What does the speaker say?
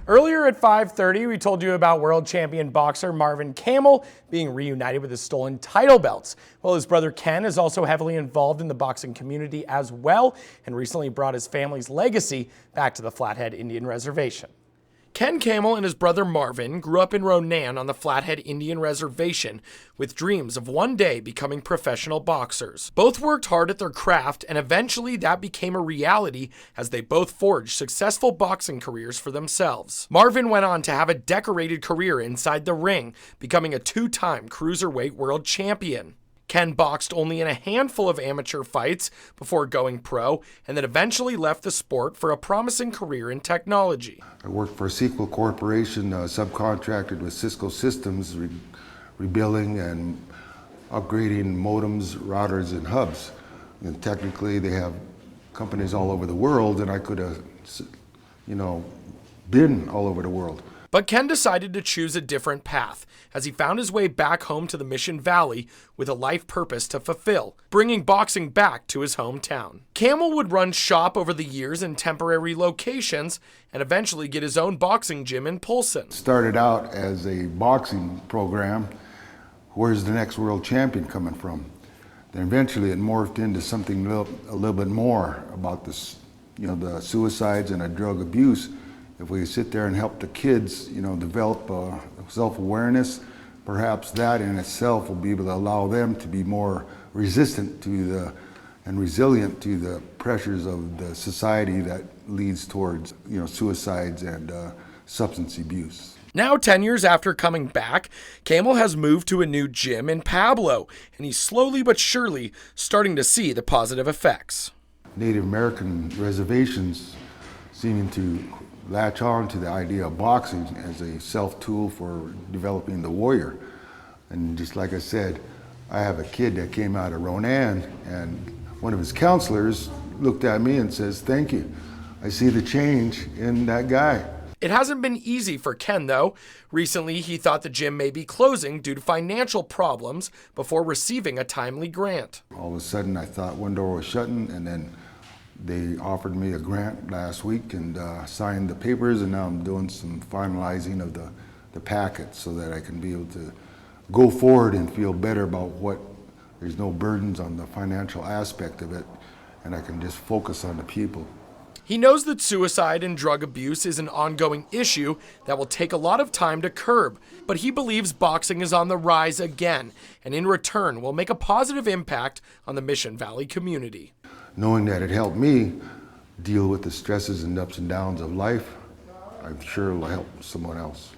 Earlier at 5:30, we told you about world champion boxer Marvin Camel being reunited with his stolen title belts. Well, his brother Ken is also heavily involved in the boxing community as well, and recently brought his family's legacy back to the Flathead Indian Reservation. Ken Camel and his brother Marvin grew up in Ronan on the Flathead Indian Reservation with dreams of one day becoming professional boxers. Both worked hard at their craft, and eventually that became a reality as they both forged successful boxing careers for themselves. Marvin went on to have a decorated career inside the ring, becoming a two-time cruiserweight world champion. Ken boxed only in a handful of amateur fights before going pro, and then eventually left the sport for a promising career in technology. I worked for a Sequel Corporation, subcontracted with Cisco Systems, rebuilding and upgrading modems, routers, and hubs. And technically, they have companies all over the world, and I could have, been all over the world. But Ken decided to choose a different path as he found his way back home to the Mission Valley with a life purpose to fulfill, bringing boxing back to his hometown. Camel would run shop over the years in temporary locations and eventually get his own boxing gym in Polson. Started out as a boxing program. Where's the next world champion coming from? Then eventually it morphed into something a little bit more about this, the suicides and the drug abuse. If we sit there and help the kids, develop self-awareness, perhaps that in itself will be able to allow them to be more resistant to and resilient to the pressures of the society that leads towards, suicides and substance abuse. Now, 10 years after coming back, Camel has moved to a new gym in Pablo, and he's slowly but surely starting to see the positive effects. Native American reservations seeming to latch on to the idea of boxing as a self-tool for developing the warrior. And just like I said, I have a kid that came out of Ronan, and one of his counselors looked at me and says, "Thank you. I see the change in that guy." It hasn't been easy for Ken, though. Recently, he thought the gym may be closing due to financial problems before receiving a timely grant. All of a sudden, I thought one door was shutting, and then they offered me a grant last week and signed the papers, and now I'm doing some finalizing of the packet so that I can be able to go forward and feel better about there's no burdens on the financial aspect of it, and I can just focus on the people. He knows that suicide and drug abuse is an ongoing issue that will take a lot of time to curb, but he believes boxing is on the rise again, and in return will make a positive impact on the Mission Valley community. Knowing that it helped me deal with the stresses and ups and downs of life, I'm sure it'll help someone else.